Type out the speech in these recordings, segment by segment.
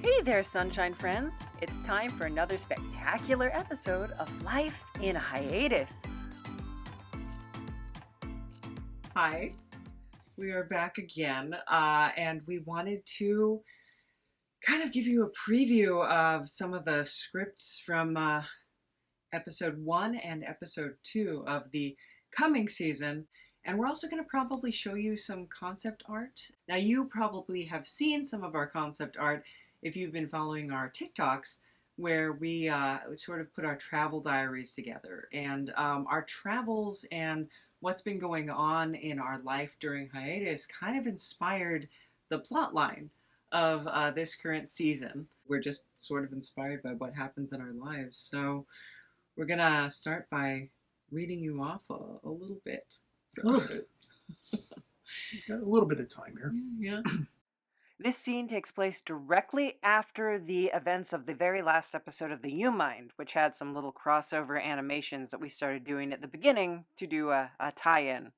Hey there, sunshine friends. It's time for another spectacular episode of Life in a Hiatus. Hi, we are back again, and we wanted to kind of give you a preview of some of the scripts from episode 1 and episode 2 of the coming season. And we're also going to probably show you some concept art. Now, you probably have seen some of our concept art if you've been following our TikToks, where we sort of put our travel diaries together. And our travels and what's been going on in our life during hiatus kind of inspired the plot line of this current season. We're just sort of inspired by what happens in our lives. So we're going to start by reading you off a little bit. A little bit. Got a little bit of time here. Yeah. This scene takes place directly after the events of the very last episode of the U-Mind, which had some little crossover animations that we started doing at the beginning to do a tie-in.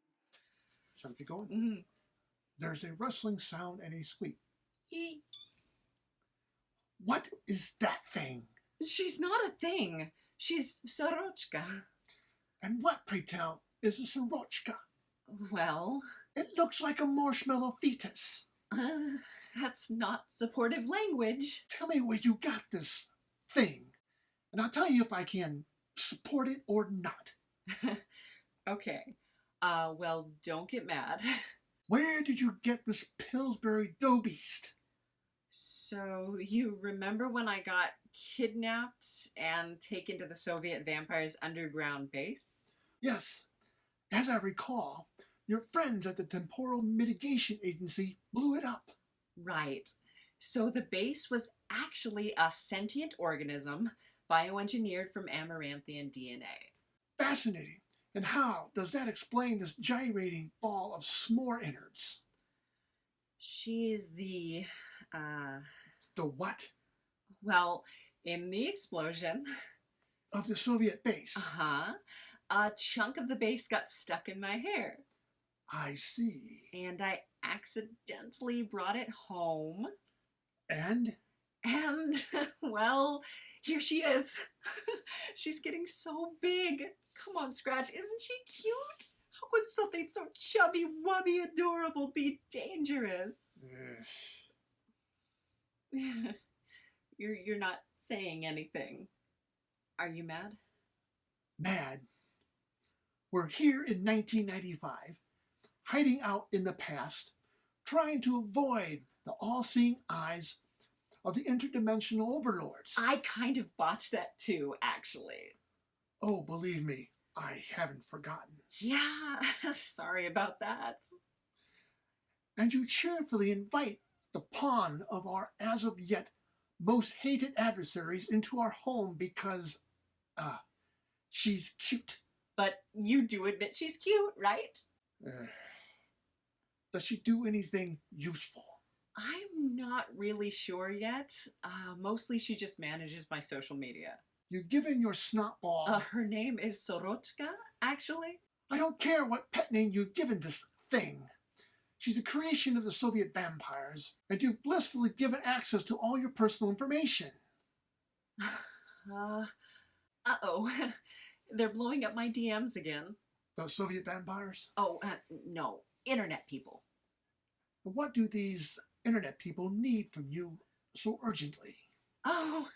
Shall we keep going? Mm-hmm. There's a rustling sound and a squeak. What is that thing? She's not a thing. She's Sorocha. And what, pray tell, is a Sorochka? Well, It looks like a marshmallow fetus. that's not supportive language. Tell me where you got this thing, and I'll tell you if I can support it or not. Okay. Well, don't get mad. Where did you get this Pillsbury dough beast? So, you remember when I got kidnapped and taken to the Soviet vampires' underground base? Yes, as I recall, your friends at the Temporal Mitigation Agency blew it up. Right. So the base was actually a sentient organism bioengineered from amaranthian DNA. Fascinating. And how does that explain this gyrating ball of s'more innards? She's the, The what? well, in the explosion, Of the Soviet base. a chunk of the base got stuck in my hair. I see. And I accidentally brought it home. And? And, well, here she is. She's getting so big. Come on, Scratch, isn't she cute? How could something so chubby, wubby, adorable be dangerous? You're not saying anything. Are you mad? Mad. We're here in 1995, hiding out in the past, trying to avoid the all-seeing eyes of the interdimensional overlords. I kind of botched that too, actually. Oh, believe me, I haven't forgotten. Yeah, sorry about that. And you cheerfully invite the pawn of our as-of-yet most hated adversaries into our home because, she's cute. But you do admit she's cute, right? Does she do anything useful? I'm not really sure yet. Mostly she just manages my social media. You're giving your snot ball. Her name is Sorochka, actually. I don't care what pet name you've given this thing. She's a creation of the Soviet vampires, and you've blissfully given access to all your personal information. Uh-oh. They're blowing up my DMs again. Those Soviet vampires? Oh, no. Internet people. What do these internet people need from you so urgently? Oh,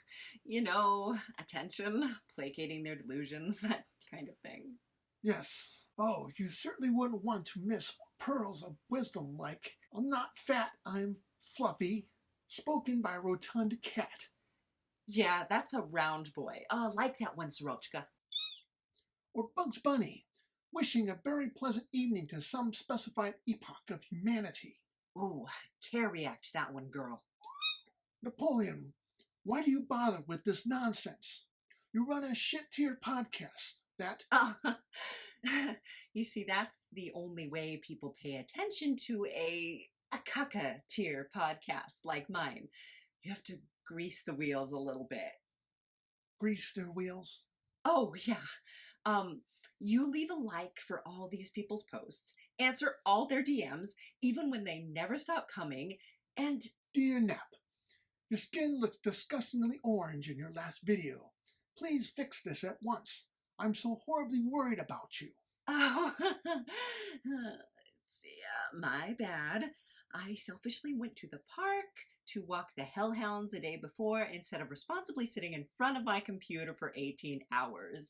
attention, placating their delusions, that kind of thing. Yes. Oh, you certainly wouldn't want to miss pearls of wisdom like, I'm not fat, I'm fluffy, spoken by a rotund cat. Yeah, that's a round boy. Like that one, Sorochka. Or Bugs Bunny, wishing a very pleasant evening to some specified epoch of humanity. Ooh, care react that one, girl. Napoleon, why do you bother with this nonsense? You run a shit-tier podcast that... You see, that's the only way people pay attention to a caca tier podcast like mine. You have to grease the wheels a little bit. Grease their wheels? Oh, yeah. You leave a like for all these people's posts, answer all their DMs, even when they never stop coming, and... Dear Nap, Your skin looks disgustingly orange in your last video. Please fix this at once. I'm so horribly worried about you. Oh, it's, yeah, my bad. I selfishly went to the park to walk the hellhounds the day before instead of responsibly sitting in front of my computer for 18 hours.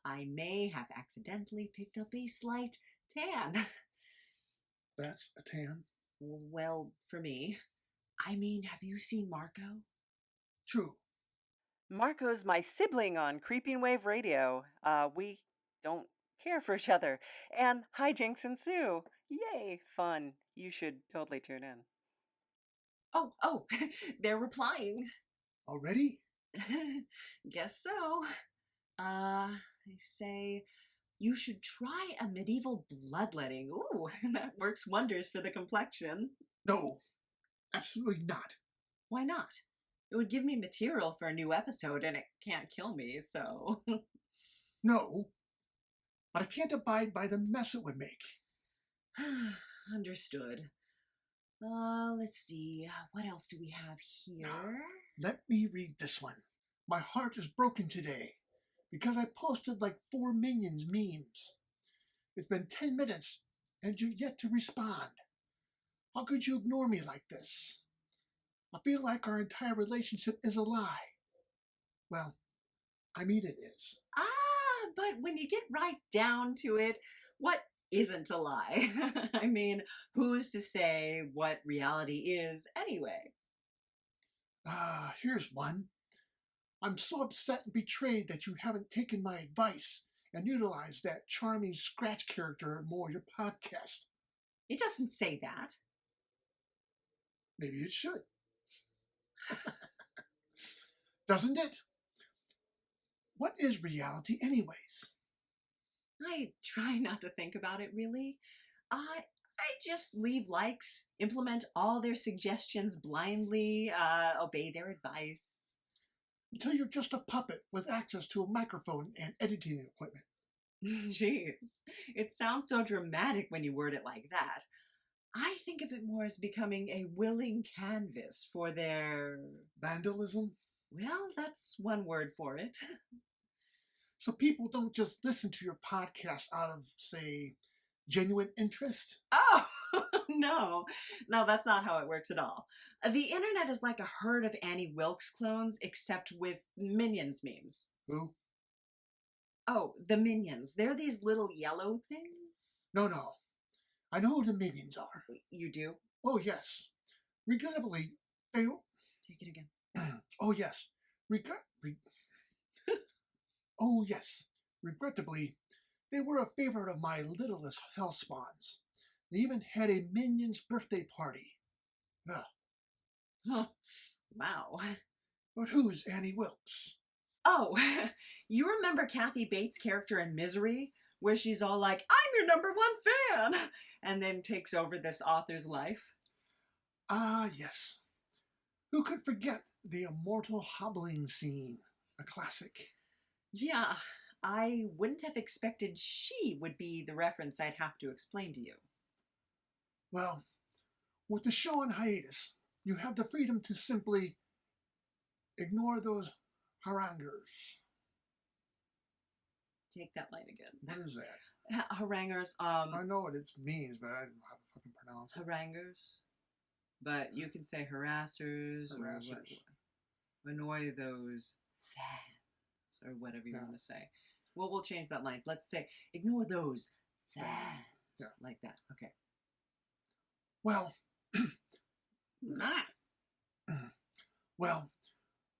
I may have accidentally picked up a slight tan. That's a tan. Well, for me. I mean, have you seen Marco? True. Marco's my sibling on Creeping Wave Radio. We don't care for each other. And hijinks ensue. Yay, fun. You should totally tune in. Oh, they're replying. Already? Guess so. I say, you should try a medieval bloodletting. Ooh, that works wonders for the complexion. No, absolutely not. Why not? It would give me material for a new episode and it can't kill me, so. No, but I can't abide by the mess it would make. Understood. Let's see. What else do we have here? Let me read this one. My heart is broken today because I posted like 4 Minions memes. It's been 10 minutes and you've yet to respond. How could you ignore me like this? I feel like our entire relationship is a lie. Well, I mean it is. But when you get right down to it, what isn't a lie? I mean, who's to say what reality is anyway? Here's one. I'm so upset and betrayed that you haven't taken my advice and utilized that charming Scratch character in more of your podcast. It doesn't say that. Maybe it should. Doesn't it? What is reality anyways? I try not to think about it, really. I just leave likes, implement all their suggestions blindly, obey their advice. Until you're just a puppet with access to a microphone and editing equipment. Jeez, it sounds so dramatic when you word it like that. I think of it more as becoming a willing canvas for their... Vandalism? Well, that's one word for it. So people don't just listen to your podcast out of, say, genuine interest? Oh, no, that's not how it works at all. The internet is like a herd of Annie Wilkes clones, except with Minions memes. Who? Oh, the Minions. They're these little yellow things? No. I know who the Minions are. You do? Oh, yes. Regrettably, they... Take it again. Oh, yes. Oh, yes. Regrettably, they were a favorite of my littlest hellspawns. They even had a Minion's birthday party. Ugh. Huh. Wow. But who's Annie Wilkes? Oh, you remember Kathy Bates' character in Misery? Where she's all like, I'm your #1 fan! And then takes over this author's life? Ah, yes. Who could forget the immortal hobbling scene? A classic. Yeah, I wouldn't have expected she would be the reference I'd have to explain to you. Well, with the show on hiatus, you have the freedom to simply ignore those haranguers. Take that line again. What is that? Haranguers, I know what it means, but I don't know how to fucking pronounce it. Haranguers? But you can say harassers. Harassers. Or annoy those fans, or whatever you want to say. Well, we'll change that line. Let's say, ignore those fans. Yeah. Like that. Okay. Well, Nah. Well,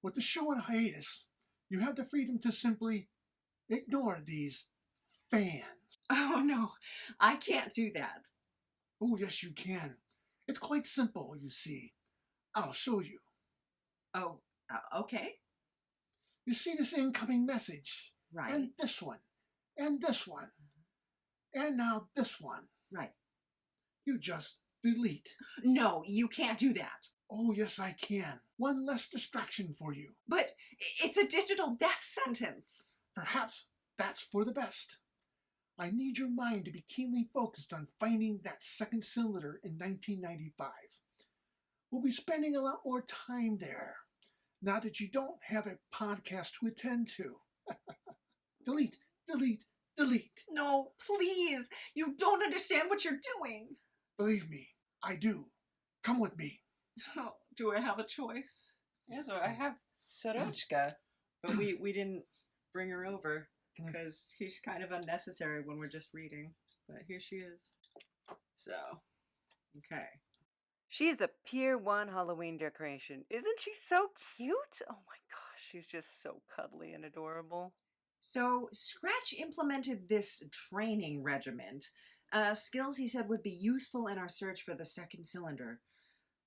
with the show on hiatus, you have the freedom to simply ignore these fans. Oh, no. I can't do that. Oh, yes, you can. It's quite simple, you see. I'll show you. Oh, okay. You see this incoming message? Right. And this one. And this one. And now this one. Right. You just delete. No, you can't do that. Oh, yes, I can. One less distraction for you. But it's a digital death sentence. Perhaps that's for the best. I need your mind to be keenly focused on finding that second cylinder in 1995. We'll be spending a lot more time there. now that you don't have a podcast to attend to. Delete, delete, delete. No, please. You don't understand what you're doing. Believe me, I do. Come with me. Oh, do I have a choice? Yes, I have Sorocha, but we didn't bring her over because she's kind of unnecessary when we're just reading. But here she is. So, okay. She's a Pier 1 Halloween decoration. Isn't she so cute? Oh my gosh, she's just so cuddly and adorable. So, Scratch implemented this training regiment. Skills he said would be useful in our search for the second cylinder.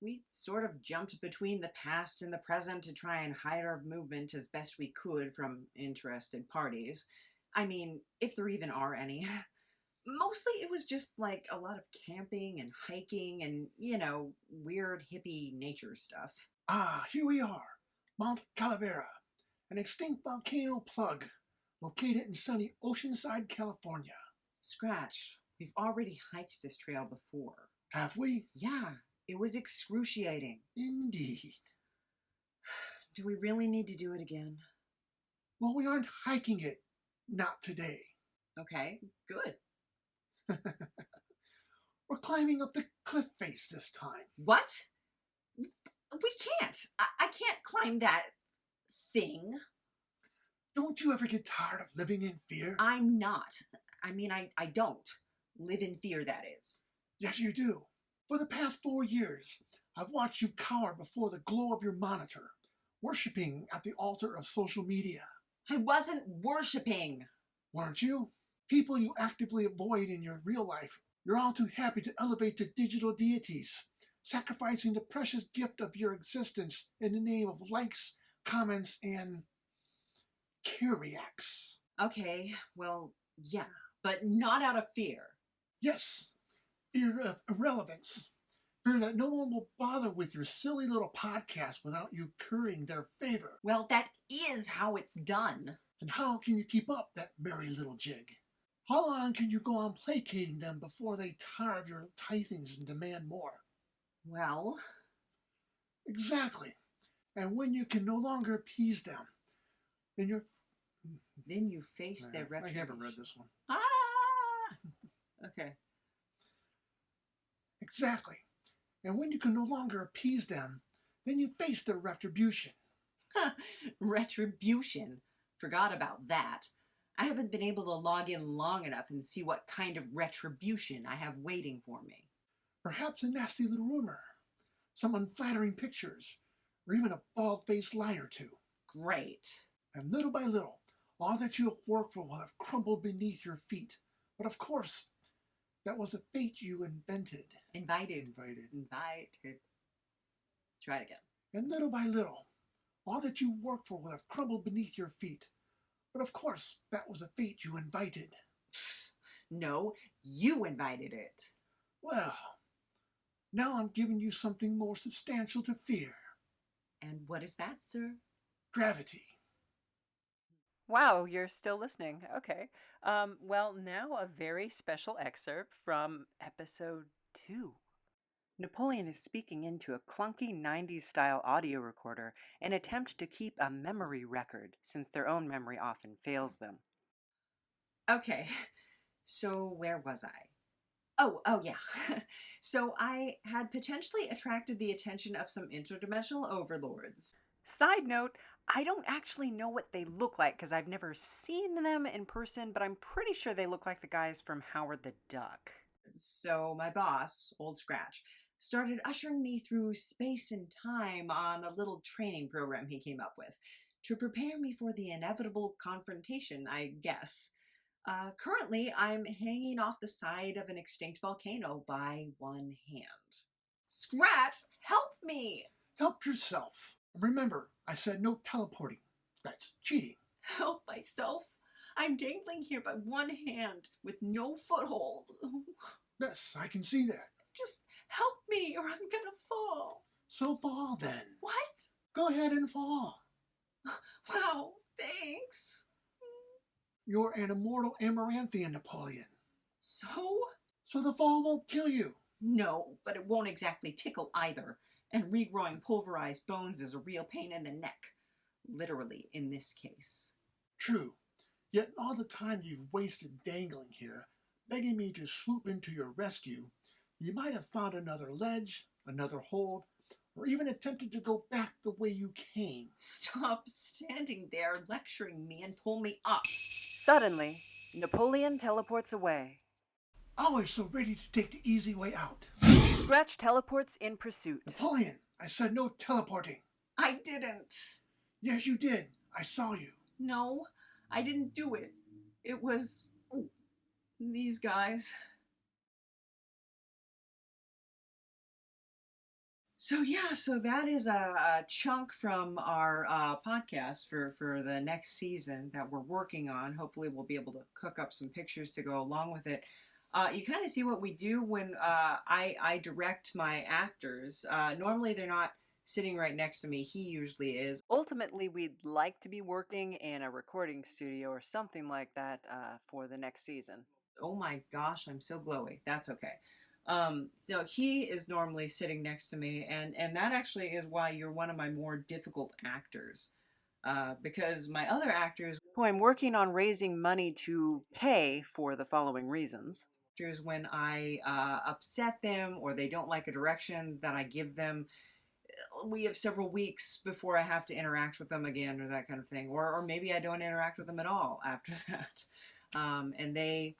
We sort of jumped between the past and the present to try and hide our movement as best we could from interested parties. I mean, if there even are any. Mostly it was just like a lot of camping and hiking and, weird hippie nature stuff. Ah, here we are. Mount Calavera, an extinct volcano plug located in sunny Oceanside, California. Scratch, we've already hiked this trail before. Have we? Yeah, it was excruciating. Indeed. Do we really need to do it again? Well, we aren't hiking it. Not today. Okay, good. We're climbing up the cliff face this time. What? We can't. I can't climb that thing. Don't you ever get tired of living in fear? I'm not. I mean, I don't live in fear, that is. Yes, you do. For the past 4 years, I've watched you cower before the glow of your monitor, worshipping at the altar of social media. I wasn't worshipping. Weren't you? People you actively avoid in your real life, you're all too happy to elevate to digital deities, sacrificing the precious gift of your existence in the name of likes, comments, and care reacts. Okay, well, yeah, but not out of fear. Yes, fear of irrelevance. Fear that no one will bother with your silly little podcast without you currying their favor. Well, that is how it's done. And how can you keep up that merry little jig? How long can you go on placating them before they tire of your tithings and demand more? Well... Exactly. And when you can no longer appease them, then you face their retribution. I haven't read this one. Ah! Okay. Exactly. And when you can no longer appease them, then you face their retribution. Retribution? Forgot about that. I haven't been able to log in long enough and see what kind of retribution I have waiting for me. Perhaps a nasty little rumor, some unflattering pictures, or even a bald-faced lie or two. Great. And little by little, all that you have worked for will have crumbled beneath your feet. But of course, that was a fate you invented. Invited. Try it again. And little by little, all that you worked for will have crumbled beneath your feet. But of course, that was a fate you invited. No, you invited it. Well, now I'm giving you something more substantial to fear. And what is that, sir? Gravity. Wow, you're still listening. Okay. Well, now a very special excerpt from episode 2. Napoleon is speaking into a clunky 90s-style audio recorder in an attempt to keep a memory record, since their own memory often fails them. Okay, so where was I? Oh yeah. So I had potentially attracted the attention of some interdimensional overlords. Side note, I don't actually know what they look like because I've never seen them in person, but I'm pretty sure they look like the guys from Howard the Duck. So my boss, Old Scratch, started ushering me through space and time on a little training program he came up with to prepare me for the inevitable confrontation, I guess. Currently, I'm hanging off the side of an extinct volcano by one hand. Scratch, help me! Help yourself. Remember, I said no teleporting. That's cheating. Help myself? I'm dangling here by one hand with no foothold. Yes, I can see that. Just help me or I'm gonna fall. So fall then. What? Go ahead and fall. Wow, thanks. You're an immortal Amaranthian, Napoleon. So? So the fall won't kill you. No, but it won't exactly tickle either. And regrowing pulverized bones is a real pain in the neck. Literally, in this case. True. Yet all the time you've wasted dangling here, begging me to swoop into your rescue, you might have found another ledge, another hold, or even attempted to go back the way you came. Stop standing there lecturing me and pull me up. Suddenly, Napoleon teleports away. Always so ready to take the easy way out. Scratch teleports in pursuit. Napoleon, I said no teleporting. I didn't. Yes, you did. I saw you. No, I didn't do it. It was these guys. So yeah, so that is a chunk from our podcast for the next season that we're working on. Hopefully we'll be able to cook up some pictures to go along with it. You kind of see what we do when I direct my actors. Normally they're not sitting right next to me. He usually is. Ultimately, we'd like to be working in a recording studio or something like that for the next season. Oh my gosh, I'm so glowy. That's okay. So he is normally sitting next to me, and that actually is why you're one of my more difficult actors. Because my other actors, Who I'm working on raising money to pay for the following reasons. when I upset them or they don't like a direction that I give them, we have several weeks before I have to interact with them again or that kind of thing. Or maybe I don't interact with them at all after that. And they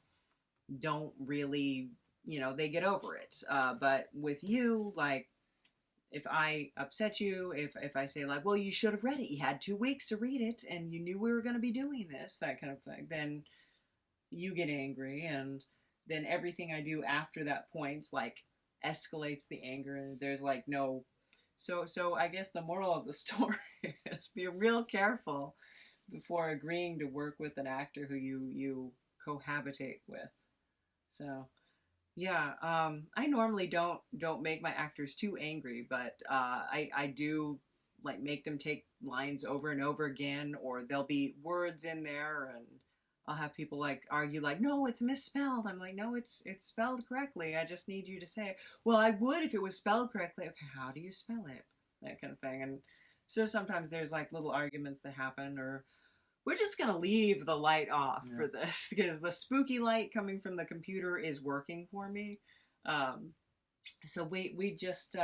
don't really, they get over it. But with you, like, if I upset you, if I say like, well, you should have read it, you had 2 weeks to read it and you knew we were going to be doing this, that kind of thing, then you get angry, and then everything I do after that point like escalates the anger, and there's like no. So I guess the moral of the story is be real careful before agreeing to work with an actor who you cohabitate with. So yeah, I normally don't make my actors too angry, but I do like make them take lines over and over again, or there'll be words in there, and I'll have people like argue like, no, it's misspelled. I'm like, no, it's spelled correctly. I just need you to say it. Well, I would if it was spelled correctly. Okay, how do you spell it? That kind of thing. And so sometimes there's like little arguments that happen, or we're just going to leave the light off for this because the spooky light coming from the computer is working for me. So we just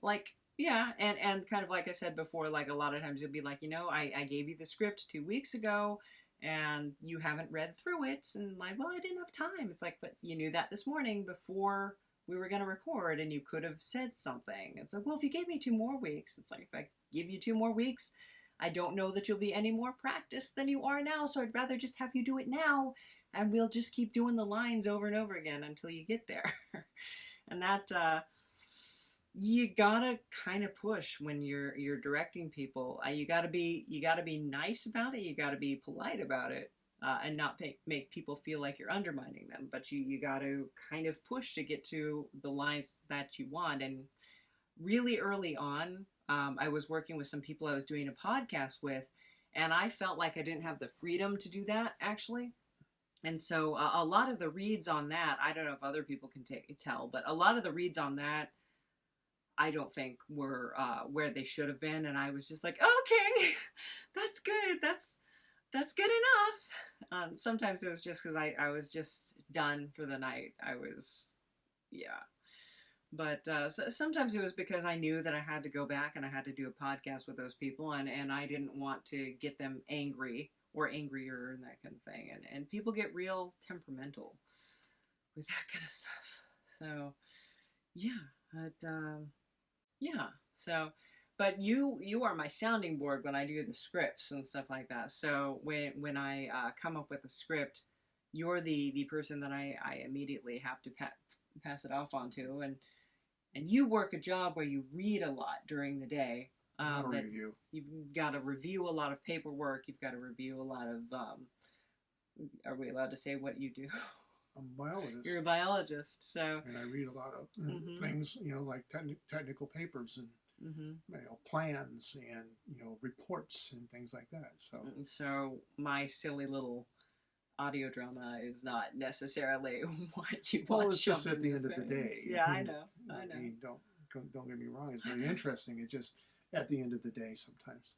like, yeah, and kind of like I said before, like a lot of times you'll be like, I gave you the script 2 weeks ago and you haven't read through it, and like, well, I didn't have time. It's like, but you knew that this morning before we were going to record, and you could have said something. It's like, well, if you gave me 2 more weeks, it's like, if I give you 2 more weeks, I don't know that you'll be any more practiced than you are now, so I'd rather just have you do it now, and we'll just keep doing the lines over and over again until you get there. And that you gotta kind of push when you're directing people. You gotta be nice about it. You gotta be polite about it, and not make people feel like you're undermining them. But you gotta kind of push to get to the lines that you want. And really early on, I was working with some people I was doing a podcast with, and I felt like I didn't have the freedom to do that, actually. And so a lot of the reads on that, I don't know if other people can tell, but a lot of the reads on that, I don't think were where they should have been. And I was just like, okay, that's good. That's good enough. Sometimes it was just because I was just done for the night. Yeah. But sometimes it was because I knew that I had to go back and I had to do a podcast with those people, and I didn't want to get them angry or angrier and that kind of thing. And people get real temperamental with that kind of stuff. So, yeah. But, yeah. So, but you are my sounding board when I do the scripts and stuff like that. So when I come up with a script, you're the person that I immediately have to pass it off onto, and you work a job where you read a lot during the day. Review. You've got to review a lot of paperwork. You've got to review a lot of. Are we allowed to say what you do? I'm a biologist. You're a biologist, so. And I read a lot of things, like technical papers and plans and reports and things like that. So my silly little audio drama is not necessarily what you want. Well, it's just at the end of the day. Yeah, I know. I mean, don't don't get me wrong, it's very interesting. It just, at the end of the day, sometimes.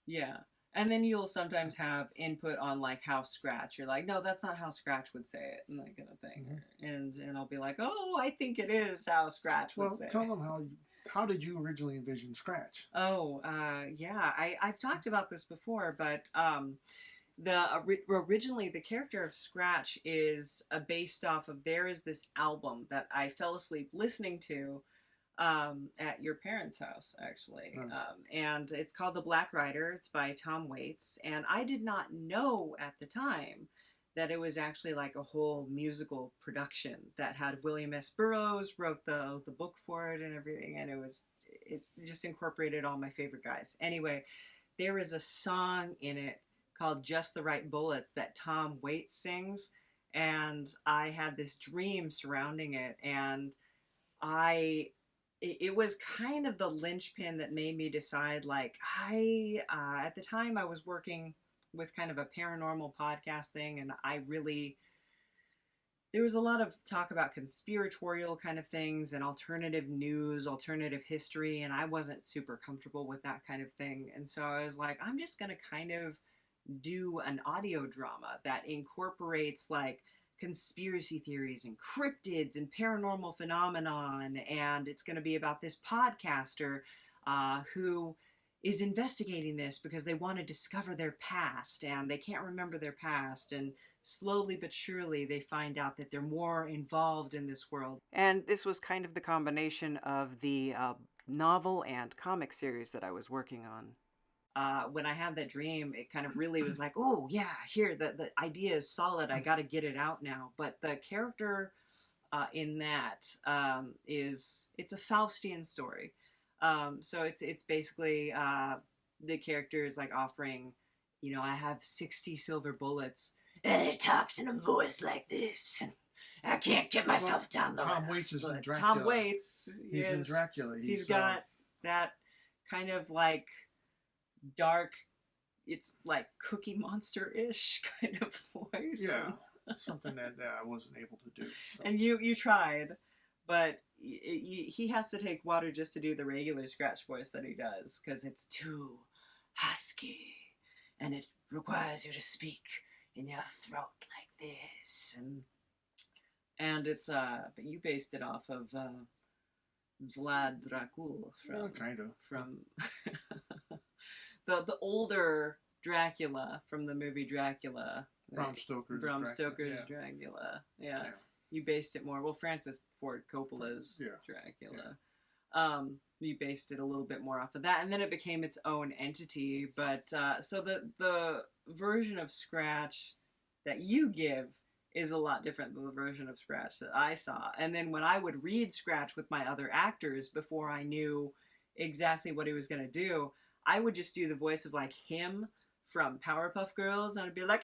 Yeah. And then you'll sometimes have input on like how Scratch. You're like, no, that's not how Scratch would say it, and that kind of thing. And I'll be like, oh, I think it is how Scratch would say it. Well, tell them how did you originally envision Scratch? Oh, yeah. I've talked about this before, but originally the character of Scratch is based off of, there is this album that I fell asleep listening to at your parents' house, actually. And it's called The Black Rider. It's by Tom Waits. And I did not know at the time that it was actually like a whole musical production that had William S. Burroughs wrote the book for it and everything. And it's just incorporated all my favorite guys. Anyway, there is a song in it called Just the Right Bullets that Tom Waits sings. And I had this dream surrounding it. And it was kind of the linchpin that made me decide, like, at the time I was working with kind of a paranormal podcast thing, and there was a lot of talk about conspiratorial kind of things and alternative news, alternative history, and I wasn't super comfortable with that kind of thing. And so I was like, I'm just going to kind of do an audio drama that incorporates like conspiracy theories and cryptids and paranormal phenomenon, and it's going to be about this podcaster who is investigating this because they want to discover their past and they can't remember their past, and slowly but surely they find out that they're more involved in this world. And this was kind of the combination of the novel and comic series that I was working on. When I had that dream, it kind of really was like, oh yeah, here, the idea is solid, I gotta get it out now. But the character in that it's a Faustian story. So it's basically the character is like offering, I have 60 silver bullets, and it talks in a voice like this. I can't get myself down the Tom Waits is in Dracula. Tom Waits, he's in Dracula. He's got that kind of like dark, it's like Cookie Monster-ish kind of voice. Yeah, something that I wasn't able to do. So. And you tried, but he has to take water just to do the regular Scratch voice that he does, because it's too husky, and it requires you to speak in your throat like this, and it's but you based it off of Vlad Dracul from the older Dracula from the movie Dracula. Bram Stoker's Dracula. Yeah. You based it more. Well, Francis Ford Coppola's Dracula. Yeah. You based it a little bit more off of that, and then it became its own entity. But so the version of Scratch that you give is a lot different than the version of Scratch that I saw. And then when I would read Scratch with my other actors before I knew exactly what he was going to do, I would just do the voice of like him from Powerpuff Girls, and I'd be like,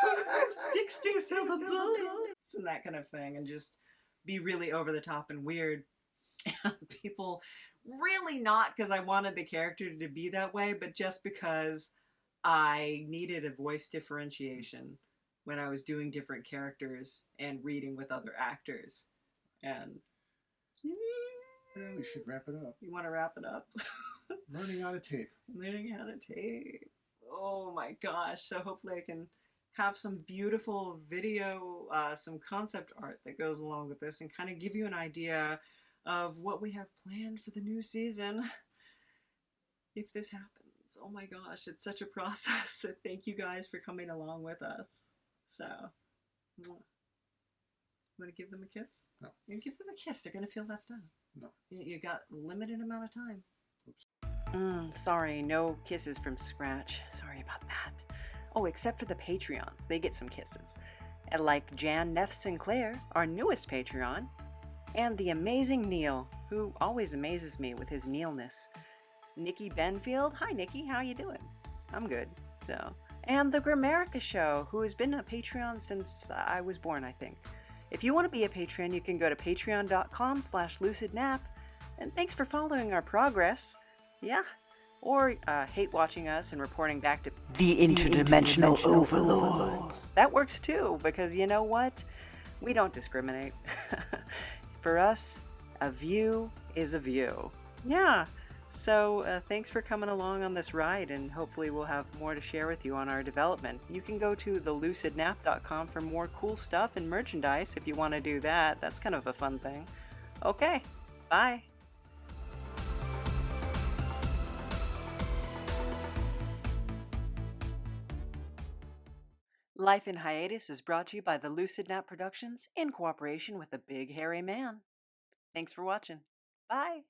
I have 60 silver bullets, and that kind of thing, and just be really over the top and weird. And people really not because I wanted the character to be that way, but just because I needed a voice differentiation when I was doing different characters and reading with other actors. And yeah, we should wrap it up. You want to wrap it up? Learning how to tape. Learning how to tape. Oh my gosh. So hopefully I can have some beautiful video, some concept art that goes along with this, and kind of give you an idea of what we have planned for the new season. If this happens. Oh my gosh, it's such a process. So thank you guys for coming along with us. So, you want to give them a kiss? No. You give them a kiss. They're going to feel left out. No. You got a limited amount of time. Sorry, no kisses from Scratch. Sorry about that. Oh, except for the Patreons. They get some kisses. Like Jan Neff Sinclair, our newest Patreon, and the amazing Neil, who always amazes me with his Neilness. Nikki Benfield. Hi, Nikki. How you doing? I'm good. So, and the Grammarica Show, who has been a Patreon since I was born, I think. If you want to be a patron, you can go to patreon.com/lucidnap. And thanks for following our progress. Yeah. Or hate watching us and reporting back to the interdimensional overlords. That works too, because you know what? We don't discriminate. For us, a view is a view. Yeah. So thanks for coming along on this ride, and hopefully we'll have more to share with you on our development. You can go to thelucidnap.com for more cool stuff and merchandise if you want to do that. That's kind of a fun thing. Okay. Bye. Life in Hiatus is brought to you by the Lucid Nap Productions in cooperation with the Big Hairy Man. Thanks for watching. Bye.